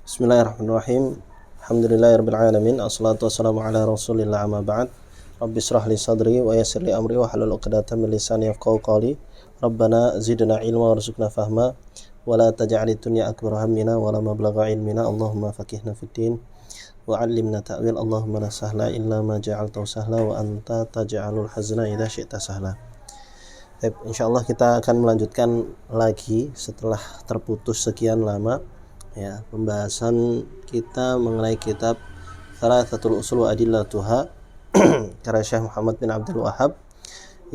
Bismillahirrahmanirrahim. Alhamdulillahirabbil alamin. Assalatu wassalamu ala Rasulillah amma ba'd. Rabbi shrah li sadri wa yassir li amri wa hlul 'uqdatam min lisani yafqahu qawli. Rabbana zidna ilma warzuqna fahma wa la taj'alid dunya akbar hammina wa la mablagha ilmina. Allahumma faqihna fid din wa 'allimna ta'wil. Allahumma la sahla illa ma ja'altahu sahla wa anta taj'alul hazna idza syi'ta sahla. Baik, insyaallah kita akan melanjutkan lagi setelah terputus sekian lama ya, pembahasan kita mengenai kitab Thalathatul Ushul wa Adillatuha karya Syekh Muhammad bin Abdul Wahhab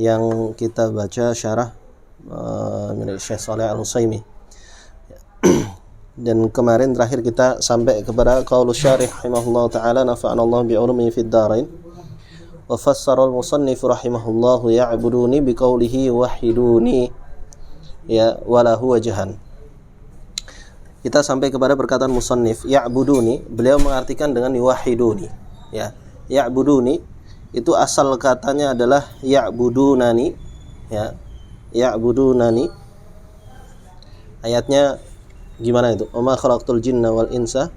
yang kita baca syarah milik Syekh Shalih Al-Utsaimin. Dan kemarin terakhir kita sampai kepada qaulus syarih rahimahullahu taala, nafa'anallahu bi'ulumihi fid dharain. Wa fassara al-musannif rahimahullahu ya'buduni biqaulihi wahiduni ya walahu wajhan. Kita sampai kepada perkataan musannif ya'buduni, beliau mengartikan dengan yuwahiduni ya. Ya'buduni itu asal katanya adalah ya'budunani ya. Ya'budunani ayatnya gimana itu? Wa ma khalaqtul jinna wal insa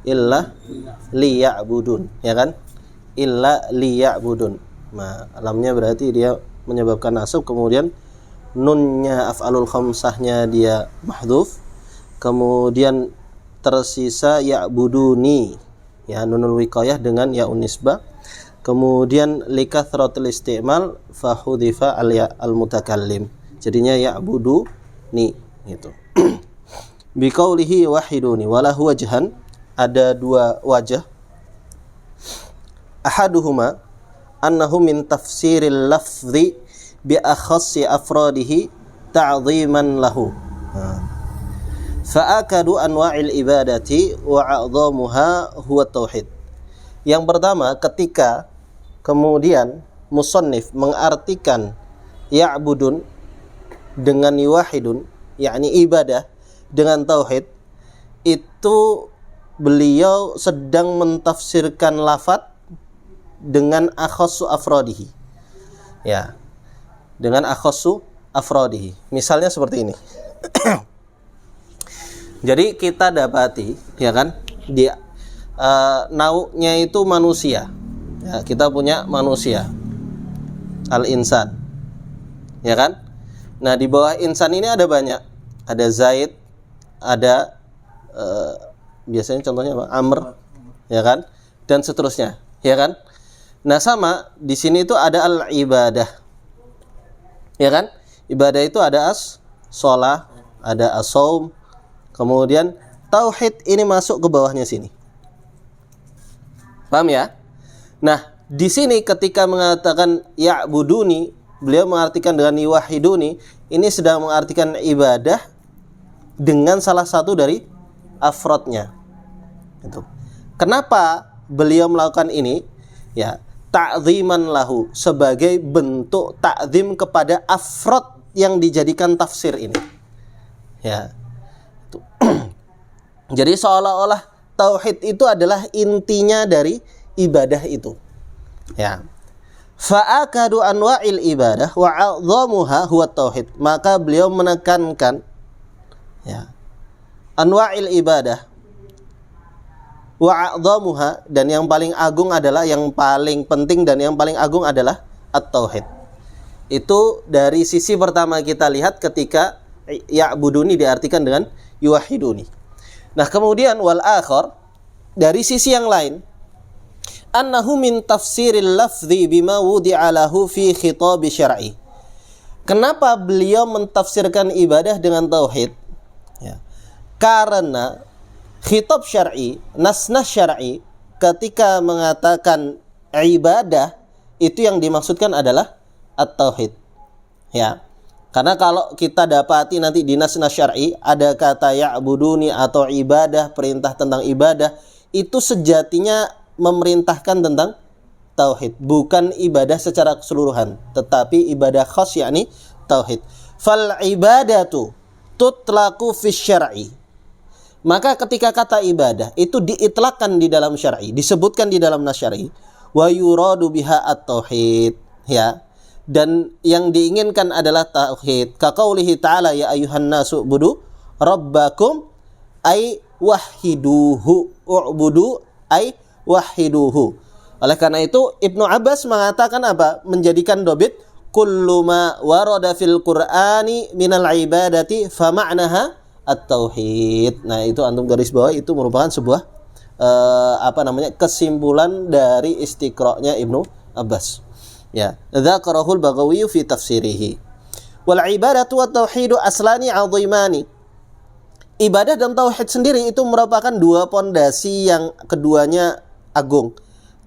illa liya'budun, ya kan? Illa liya'budun. Nah, lamnya berarti dia menyebabkan nasab, kemudian nunnya af'alul khamsahnya dia mahdhuf, kemudian tersisa ya'buduni ya, nunul wiqayah dengan ya'un nisbah, kemudian likathratil isti'mal fa hudhifa al mutakallim, jadinya ya'buduni gitu. Biqaulihi wahiduni walahu wajhan, ada dua wajah. Ahaduhuma annahu min tafsiril lafzi bi akhassi afradihi ta'dhiman lahu. Fa'akadu anwa'il ibadati wa a'dhamuha huwa tauhid. Yang pertama, ketika kemudian musannif mengartikan ya'budun dengan yuwahidun, yakni ibadah dengan tauhid, itu beliau sedang mentafsirkan lafaz dengan akhassu afradihi. Ya. Dengan akhassu afradihi. Misalnya seperti ini. Jadi kita dapati ya kan, dia nau'nya itu manusia ya, kita punya manusia al-insan ya kan. Nah, di bawah insan ini ada banyak, ada Zaid, ada biasanya contohnya apa? Amr ya kan, dan seterusnya ya kan. Nah, sama di sini itu ada al-ibadah ya kan. Ibadah itu ada as-shalah, ada as-shaum, kemudian tauhid ini masuk ke bawahnya sini. Paham ya? Nah, di sini ketika mengatakan ya'buduni, beliau mengartikan dengan yuwahiduni, ini sedang mengartikan ibadah dengan salah satu dari afrodnya. Itu. Kenapa beliau melakukan ini? Ya, ta'ziman lahu, sebagai bentuk ta'zim kepada afrod yang dijadikan tafsir ini. Ya. Jadi seolah-olah tauhid itu adalah intinya dari ibadah itu. Ya. Fa'akadu anwa'il ibadah wa 'adhamuha huwa tauhid. Maka beliau menekankan ya, anwa'il ibadah wa 'adhamuha, dan yang paling agung adalah, yang paling penting dan yang paling agung adalah at-tauhid. Itu dari sisi pertama kita lihat ketika ya'buduni diartikan dengan yuwahiduni. Nah, kemudian wal akhar, dari sisi yang lain, annahu min tafsiril lafzi bima wudi'a lahu fi khitab syar'i. Kenapa beliau mentafsirkan ibadah dengan tauhid? Ya. Karena khitab syar'i, nas-nas syar'i ketika mengatakan ibadah, itu yang dimaksudkan adalah at-tauhid. Ya. Karena kalau kita dapati nanti di nas-nas syar'i ada kata ya'buduni atau ibadah, perintah tentang ibadah, itu sejatinya memerintahkan tentang tauhid, bukan ibadah secara keseluruhan, tetapi ibadah khas, yakni tauhid. Fal ibadatu tutlaqu fi syar'i. Maka ketika kata ibadah itu diitlakkan di dalam syar'i, disebutkan di dalam nas syar'i, wa yuradu biha at-tauhid ya. dan yang diinginkan adalah tauhid. Kaqaulihi ta'ala ya ayuhan nasu budu rabbakum ay wahiduhu, u'budu ay wahiduhu. Oleh karena itu Ibnu Abbas mengatakan apa? Menjadikan dobit kullu ma warada fil Qur'ani minal ibadati fa ma'naha at-tauhid. Nah, itu antum garis bawah, itu merupakan sebuah kesimpulan dari istiqra'nya Ibnu Abbas. Ya, dzakarahul Baghawi fi tafsirihi. Wal ibadatu wat tauhidu aslani 'azimani. Ibadah dan tauhid sendiri itu merupakan dua pondasi yang keduanya agung.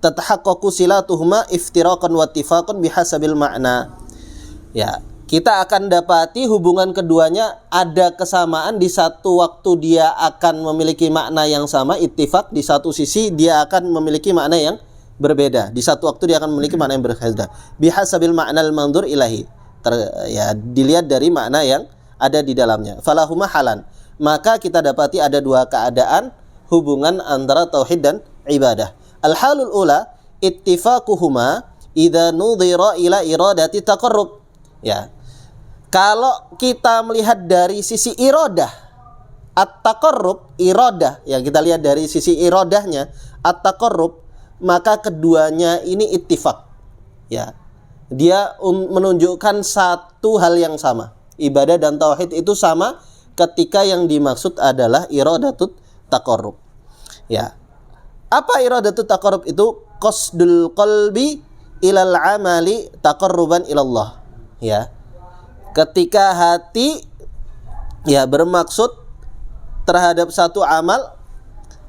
Tatahaqqaqu silatuhuma iftiraqan wa ittifaqan bihasabil ma'na. Ya, kita akan dapati hubungan keduanya ada kesamaan, di satu waktu dia akan memiliki makna yang sama, ittifaq, di satu sisi dia akan memiliki makna yang berbeda. Di satu waktu dia akan memiliki makna yang berbeda. Bihasabil ma'nal mandur ilahi. Dilihat dari makna yang ada di dalamnya. Falahuma halan. Maka kita dapati ada dua keadaan hubungan antara tauhid dan ibadah. Al-halul ula ittifaquhuma idza nudhira ila iradati taqarrub. Ya. Kalau kita melihat dari sisi iradah, at-taqarrub, iradah, yang kita lihat dari sisi iradahnya, at-taqarrub, maka keduanya ini ittifaq. Ya. Dia menunjukkan satu hal yang sama. Ibadah dan tauhid itu sama ketika yang dimaksud adalah iradatut taqarrub. Ya. Apa iradatut taqarrub itu? Qasdul qalbi ilal amali taqarruban ilallah. Ya. Ketika hati bermaksud terhadap satu amal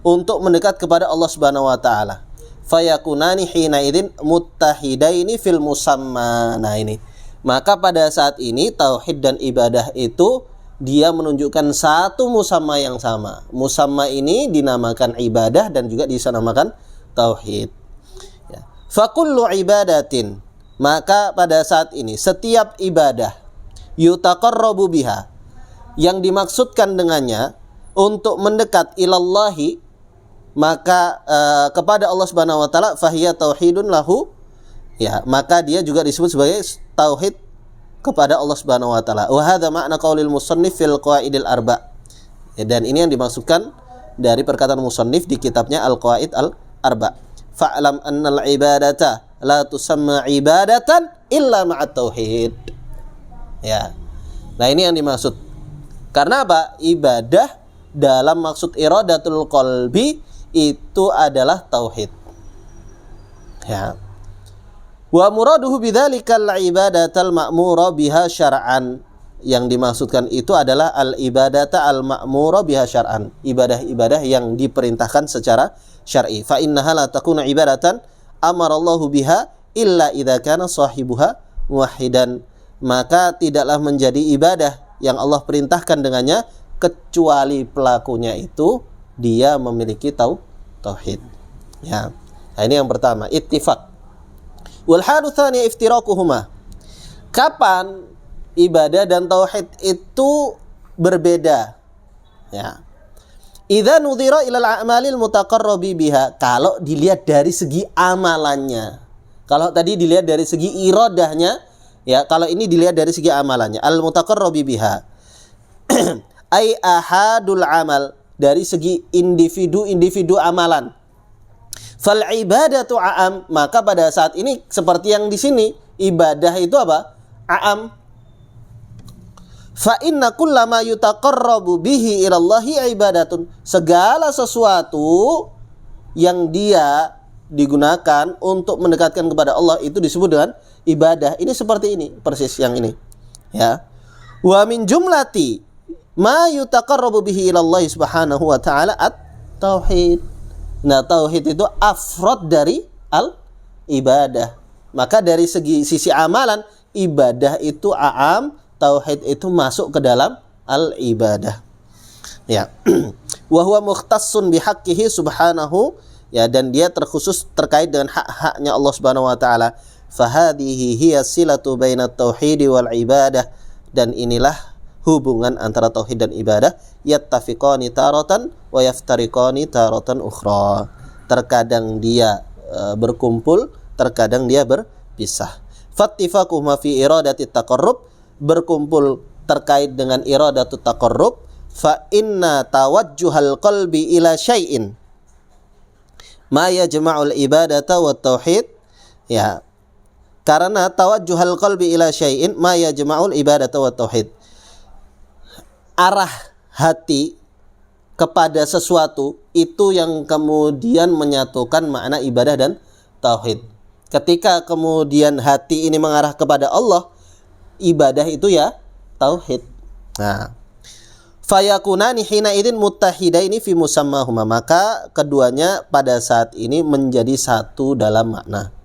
untuk mendekat kepada Allah Subhanahu wa taala. Fayakunani hina idzin muttahidaini fil musamma. Nah, ini. Maka pada saat ini tauhid dan ibadah itu dia menunjukkan satu musamma yang sama. Musamma ini dinamakan ibadah dan juga dinamakan tauhid. Ya. Fakullu ibadatin, maka pada saat ini setiap ibadah yutaqarrabu biha, yang dimaksudkan dengannya untuk mendekat ilallahi, maka kepada Allah Subhanahu wa taala, fahiya tauhidun lahu. Ya, maka dia juga disebut sebagai tauhid kepada Allah Subhanahu wa taala. Wa hadza ma'na qaulil musannif fil qawaidil arba. Ya, dan ini yang dimaksudkan dari perkataan musannif di kitabnya Al-Qawaid Al-Arba. Fa'lam annal ibadata la tusamma ibadatan illa ma'at tauhid. Ya. Nah, ini yang dimaksud. Karena apa? Ibadah dalam maksud iradatul qalbi itu adalah tauhid. Ya. Wa muraduhu bidzalikal ibadatal ma'mura biha syar'an. Yang dimaksudkan itu adalah al-ibadata al-ma'mura biha syar'an. Ibadah-ibadah yang diperintahkan secara syar'i. Fa innaha la takunu ibadatan amarallahu biha illa idza kana sahibuha muwahhidan. Maka tidaklah menjadi ibadah yang Allah perintahkan dengannya kecuali pelakunya itu dia memiliki tauhid. Ya. Nah, ini yang pertama, ittifaq. Wal halu tsani iftiraquhuma. Kapan ibadah dan tauhid itu berbeda? Ya. Idza nudhira ilal a'malil mutaqarrabi biha, kalau dilihat dari segi amalannya. Kalau tadi dilihat dari segi iradahnya, ya, kalau ini dilihat dari segi amalannya. Al mutaqarrabi biha. Ai ahadul amal, dari segi individu amalan. Fal ibadatu a'am, maka pada saat ini seperti yang di sini, ibadah itu apa? A'am. Fa inna kullama yutaqarrabu bihi ilallahi ibadatun. Segala sesuatu yang dia digunakan untuk mendekatkan kepada Allah itu disebut dengan ibadah. Ini seperti ini, persis yang ini. Ya. Wa min jumlati ma yutaqarrabu bihi ilallahi subhanahu wa ta'ala at-tauhid. Nah, tauhid itu afrad dari al-ibadah. Maka dari sisi amalan, ibadah itu a'am, tauhid itu masuk ke dalam al-ibadah. Ya. Wa huwa mukhtassun bihaqqihi subhanahu, ya, dan dia terkhusus terkait dengan hak-haknya Allah Subhanahu wa taala. Fa hadhihi hiya silatu bainat tauhid wal ibadah, dan inilah hubungan antara tauhid dan ibadah, yattafiqani taratan wa yaftariqani taratan ukhra. Terkadang dia berkumpul, terkadang dia berpisah. fattifaquhuma fi iradati taqarrub, berkumpul terkait dengan iradatu taqarrub, fa inna tawajjuhal qalbi ila syai'in ma yajma'ul ibadata wat tauhid, ya, karena tawajjuhal qalbi ila syai'in ma yajma'ul ibadata wat tauhid, arah hati kepada sesuatu itu yang kemudian menyatukan makna ibadah dan tauhid. Ketika kemudian hati ini mengarah kepada Allah, ibadah itu ya tauhid. Nah, fayakunani hina idzin muttahidaini fi musammahuma, maka keduanya pada saat ini menjadi satu dalam makna.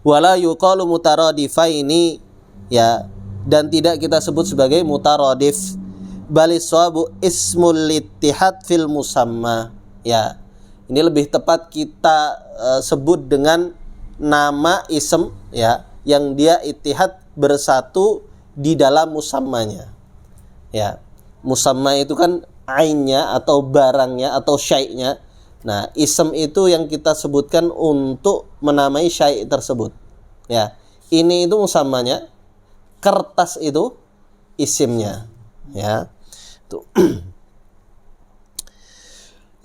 Wala yuqalu mutaradifaini, ya, dan tidak kita sebut sebagai mutaradif, baliswabu ismul ittihad fil musamma, ya. Ini lebih tepat kita sebut dengan nama ism, ya, yang dia ittihad, bersatu di dalam musammanya. Ya, musamma itu kan ainnya atau barangnya atau syai'nya. Nah, ism itu yang kita sebutkan untuk menamai syai' tersebut. Ya, ini itu musammanya, kertas itu isimnya. Ya, tuh.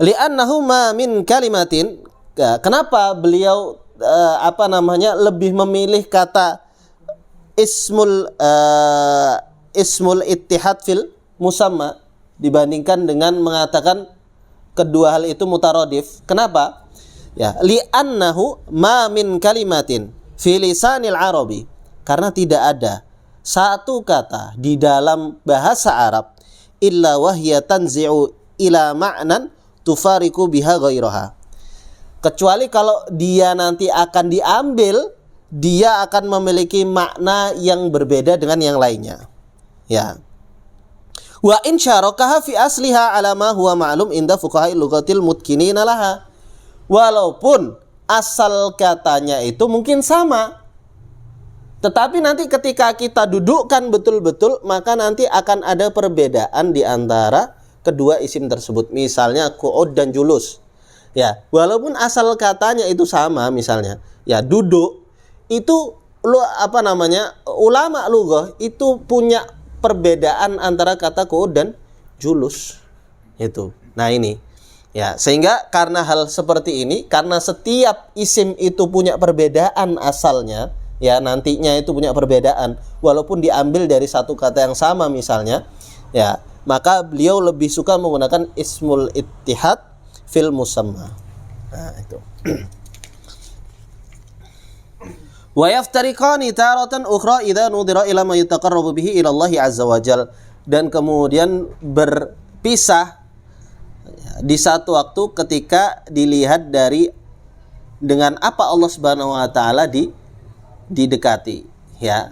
Li'annahu ma min kalimatin. Ya, kenapa beliau lebih memilih kata ismul ittihad fil musamma dibandingkan dengan mengatakan kedua hal itu mutaradif. Kenapa? Ya, li'annahu ma min kalimatin fi lisanil arabi, karena tidak ada satu kata di dalam bahasa Arab illa wahya tanzi'u ila ma'nan tufariqu biha ghairaha, kecuali kalau dia nanti akan diambil, dia akan memiliki makna yang berbeda dengan yang lainnya. Ya. Wa in syarakaha fi asliha ala ma huwa ma'lum inda fuqaha'il lughatil mutkinina laha. Walaupun asal katanya itu mungkin sama, tetapi nanti ketika kita dudukkan betul-betul, maka nanti akan ada perbedaan di antara kedua isim tersebut. Misalnya qu'ud dan julus. Ya, walaupun asal katanya itu sama, misalnya, ya, duduk itu ulama lughah itu punya perbedaan antara kata qu'ud dan julus. Itu. Nah, ini. Ya, sehingga karena hal seperti ini, karena setiap isim itu punya perbedaan asalnya, ya, nantinya itu punya perbedaan walaupun diambil dari satu kata yang sama misalnya, ya, maka beliau lebih suka menggunakan ismul ittihad fil musamma. Nah, itu. Wa yaftariqani taratan ukhra idza nudira ila ma yataqarrabu bihi ila Allah azza wajal, dan kemudian berpisah di satu waktu ketika dilihat dengan apa Allah Subhanahu wa taala didekati, ya.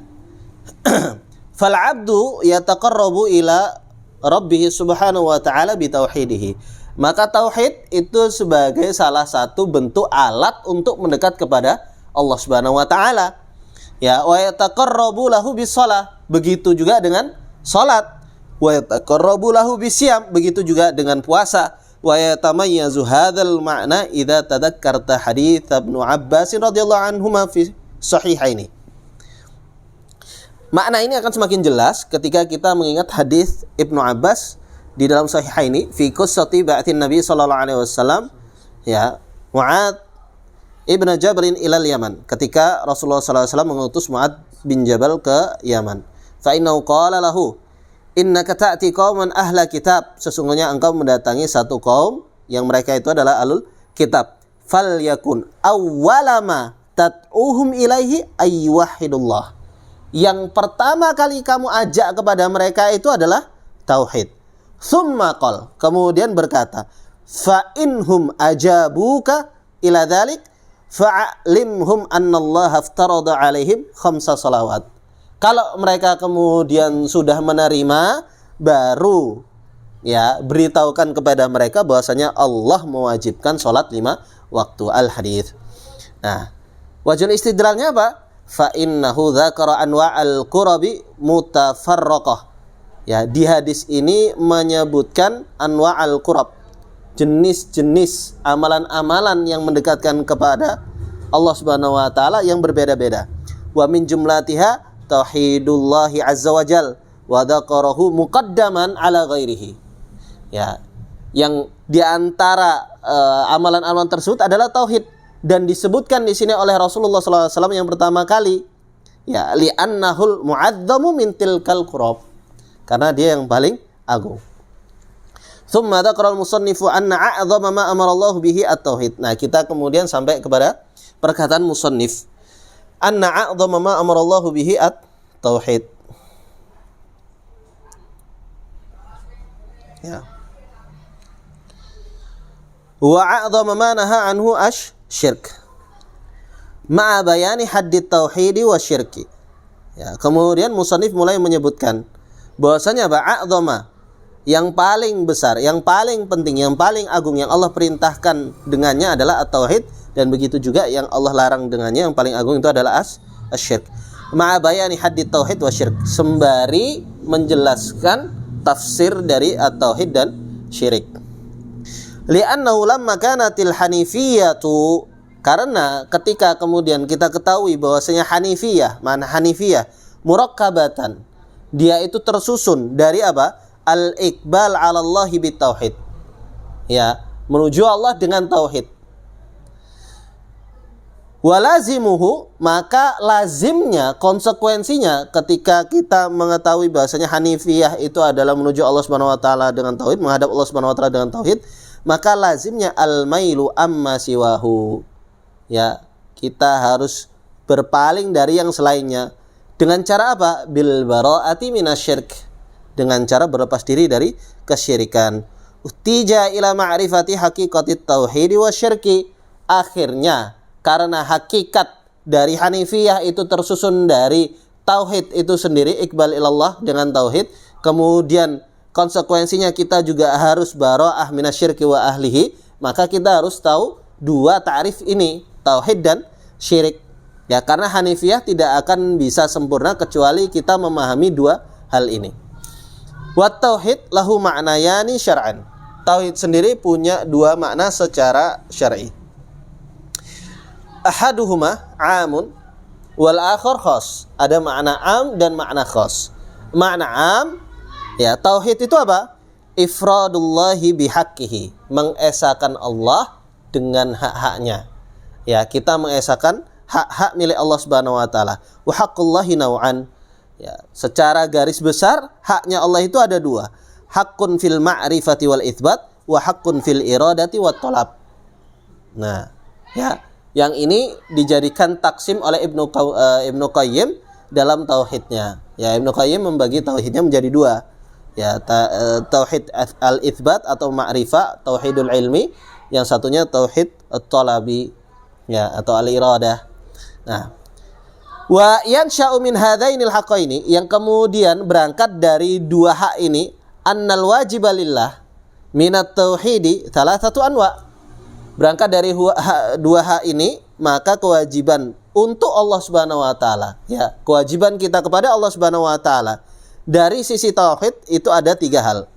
Fal 'abdu yataqarrabu ila rabbih subhanahu wa ta'ala bi tauhidihi, maka tauhid itu sebagai salah satu bentuk alat untuk mendekat kepada Allah Subhanahu wa taala. Ya, wa yataqarrabu lahu bisalah, begitu juga dengan salat. Wa yataqarrabu lahu bisyam, begitu juga dengan puasa. Wa yatamayyazu hadzal ma'na idza tadakkarta hadits Ibnu Abbas radhiyallahu anhuma fi sahihaini. Makna ini akan semakin jelas ketika kita mengingat hadis Ibnu Abbas di dalam sahihaini fi qissati ba'tsin Nabi sallallahu alaihi wasallam, ya, Mu'adz ibn Jabrin ilal Yaman, ketika Rasulullah sallallahu alaihi wasallam mengutus Mu'adz bin Jabal ke Yaman. Fa innahu qala lahu innaka ta'ti qauman ahla kitab, sesungguhnya engkau mendatangi satu kaum yang mereka itu adalah ahlul kitab. Fal yakun awwalama tad'uhum ilaihi ayyuhidullah, yang pertama kali kamu ajak kepada mereka itu adalah tauhid. Tsumma qala, kemudian berkata, fa inhum ajabuka ila dzalik fa'limhum annallaha aftarada alaihim khamsa salawat. Kalau mereka kemudian sudah menerima, baru, ya, beritahukan kepada mereka bahwasanya Allah mewajibkan salat 5 waktu. Al-hadits. Nah, wajhul istidlalnya apa? Fa innahu dzakara anwa'al qurabi mutafarraqah. Ya, di hadis ini menyebutkan anwa'al qurab, jenis-jenis amalan-amalan yang mendekatkan kepada Allah Subhanahu wa taala yang berbeda-beda. wa min jumlatiha tauhidullahi azza wajal wa dzakarahu muqaddaman ala ghairihi. Ya, yang di antara amalan-amalan tersebut adalah tauhid dan disebutkan di sini oleh Rasulullah SAW yang pertama kali, ya, li'annahul mu'adzamu min tilkal qurab, karena dia yang paling agung. Tsumma dzakara al-musannifu anna a'dhama ma amara Allah bihi at-tauhid. Nah, kita kemudian sampai kepada perkataan musannif, anna a'dhama ma amara Allah bihi at-tauhid. Ya. Wa a'dhama ma naha anhu asy-syirk. Ma'a bayani haddit tauhidi wa syirki. Ya, kemudian musannif mulai menyebutkan bahwasanya a'dhama, yang paling besar, yang paling penting, yang paling agung yang Allah perintahkan dengannya adalah at-tauhid, dan begitu juga yang Allah larang dengannya yang paling agung itu adalah asy-syirk. Ma'a bayani haddit tauhid wa syirk, sembari menjelaskan tafsir dari at-tauhid dan syirik. Li'annahu lamma kanatil hanifiyatu, karena ketika kemudian kita ketahui bahwasanya hanifiyah, mana hanifiyah? Murakkabatan, dia itu tersusun dari apa? Al-iqbal 'ala Allah bitauhid. Ya, menuju Allah dengan tauhid. Walazimuhu, maka lazimnya, konsekuensinya ketika kita mengetahui bahasanya hanifiyah itu adalah menuju Allah Subhanahu wa taala dengan tauhid, menghadap Allah Subhanahu wa taala dengan tauhid, maka lazimnya al-mailu amma siwahu. Ya, kita harus berpaling dari yang selainnya. Dengan cara apa? Bil bara'ati minasyirk, dengan cara berlepas diri dari kesyirikan. Uhtija ila ma'rifati haqiqatit tauhid wa syirki. Akhirnya, karena hakikat dari hanifiyah itu tersusun dari tauhid itu sendiri, iqbal ilallah dengan tauhid, kemudian konsekuensinya kita juga harus bara'ah minasyirki wa ahlihi, maka kita harus tahu dua ta'rif ini, tauhid dan syirik. Ya, karena hanifiyah tidak akan bisa sempurna kecuali kita memahami dua hal ini. Wa tauhid lahu ma'nayani syar'an. Tauhid sendiri punya dua makna secara syar'i. Ahaduhuma amun wal akhar khas. Ada makna am dan makna khas. Makna am, ya, tauhid itu apa? Ifradullahi bihaqqihi, mengesahkan Allah dengan hak-haknya. Ya, kita mengesahkan hak-hak milik Allah Subhanahu wa taala. Wa haqqullahi naw'an. Ya, secara garis besar haknya Allah itu ada dua. Haqqun fil ma'rifati wal itsbat wa haqqun fil iradati wat talab. Nah, ya, yang ini dijadikan taksim oleh Ibnu Qayyim dalam tauhidnya. Ya, Ibnu Qayyim membagi tauhidnya menjadi dua. Ya, tauhid al-itsbat atau ma'rifah, tauhidul ilmi, yang satunya tauhid at-talabi, ya, atau al-iradah. Nah, wa yansha'u min hadainil haqqaini, yang kemudian berangkat dari dua hak ini, annal wajiba lillah minat tauhidi thalathatu anwa. Berangkat dari dua hak ini, maka kewajiban untuk Allah Subhanahu wa taala, ya, kewajiban kita kepada Allah Subhanahu wa taala dari sisi tauhid itu ada tiga hal.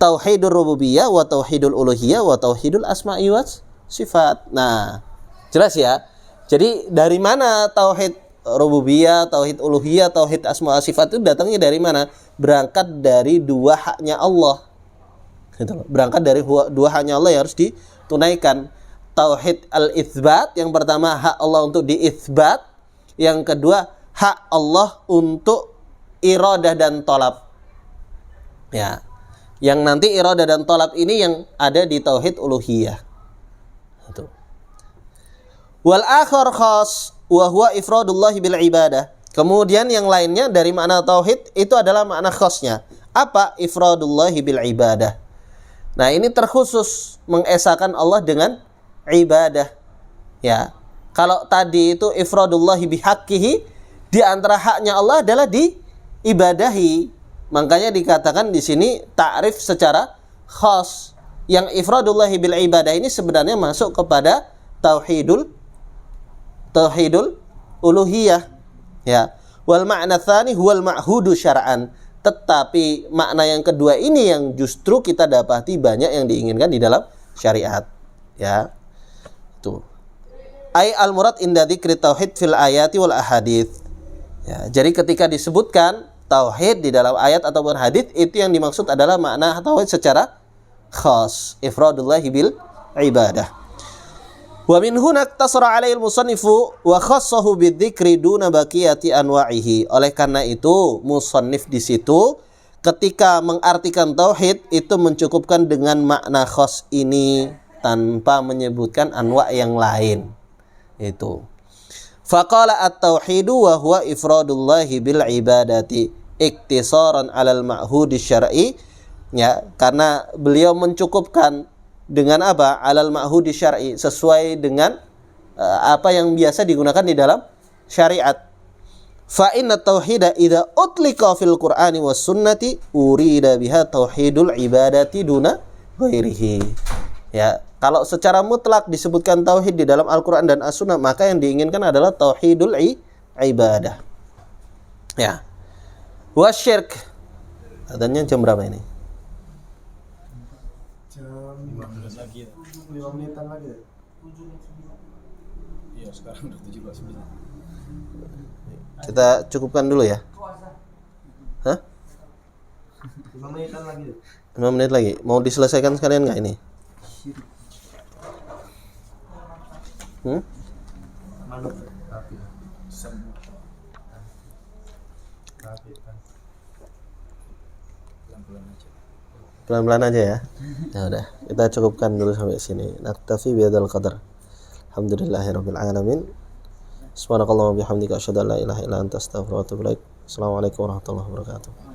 Tauhidur rububiyah wa tauhidul uluhiyah wa tauhidul asma'i was sifat. Nah, jelas ya. Jadi dari mana tauhid rububiyah, tauhid uluhiyah, tauhid asma wa sifat itu datangnya dari mana? Berangkat dari dua haknya Allah. Gitu loh. Berangkat dari dua haknya Allah yang harus ditunaikan. Tauhid al-itsbat, yang pertama hak Allah untuk diitsbat, yang kedua hak Allah untuk iradah dan tolab. Ya. Yang nanti iradah dan tolab ini yang ada di tauhid uluhiyah. Itu. Wal akhar khas wa huwa ifradullah bil ibadah. Kemudian yang lainnya dari makna tauhid itu adalah makna khasnya. Apa? Ifradullah bil ibadah. Nah, ini terkhusus mengesahkan Allah dengan ibadah. Ya. Kalau tadi itu ifradullah bihaqqihi, di antara haknya Allah adalah diibadahi. Makanya dikatakan di sini ta'rif secara khas. Yang ifradullah bil ibadah ini sebenarnya masuk kepada tauhidul uluhiyah. Ya. Wal ma'na tsani huwal ma'hudu syar'an. Tetapi makna yang kedua ini yang justru kita dapati banyak yang diinginkan di dalam syariat. Ya. Tuh. Ai al-murad inda dzikri tauhid fil ayati wal ahadits. Ya, jadi ketika disebutkan tauhid di dalam ayat ataupun hadits, itu yang dimaksud adalah makna tauhid secara khas, ifradullahi bil ibadah. Wa min huna iktasara 'alaihi al-musannifu wa khassahu bidzikri duna baqiyati anwa'ihi. Oleh karena itu, musannif di situ ketika mengartikan tauhid itu mencukupkan dengan makna khas ini tanpa menyebutkan anwa' yang lain. Itu. Faqala at-tauhidu wa huwa ifradullahi bil ibadati iktisaran 'alal ma'hudi syar'i. Ya, karena beliau mencukupkan dengan apa? Alal ma'hudi syar'i, sesuai dengan apa yang biasa digunakan di dalam syariat. Fa inna tauhida idza utlika fil Qur'ani was sunnati urida biha tauhidul ibadati duna ghairihi. Ya, kalau secara mutlak disebutkan tauhid di dalam Al-Qur'an dan As-Sunnah, maka yang diinginkan adalah tauhidul ibadah. Ya. Wasyirk. Adanya jam berapa ini? Jam 15 lagi ya. 5 menitan lagi ya. Iya, sekarang udah 17 menit. Kita cukupkan dulu ya. Hah? 5 menitan lagi ya. 5 menit lagi. Mau diselesaikan sekalian nggak ini? Manut tapi sembuh. Tapi kan pelan-pelan aja. Pelan-pelan aja ya. Ya udah, kita cukupkan dulu sampai sini. Naktafi bihadzal qadar. Alhamdulillahirabbil alamin. Subhanakallahumma bihamdika asyhadu an la ilaha illa anta astaghfiruka wa atubu ilaik. Assalamualaikum warahmatullahi wabarakatuh.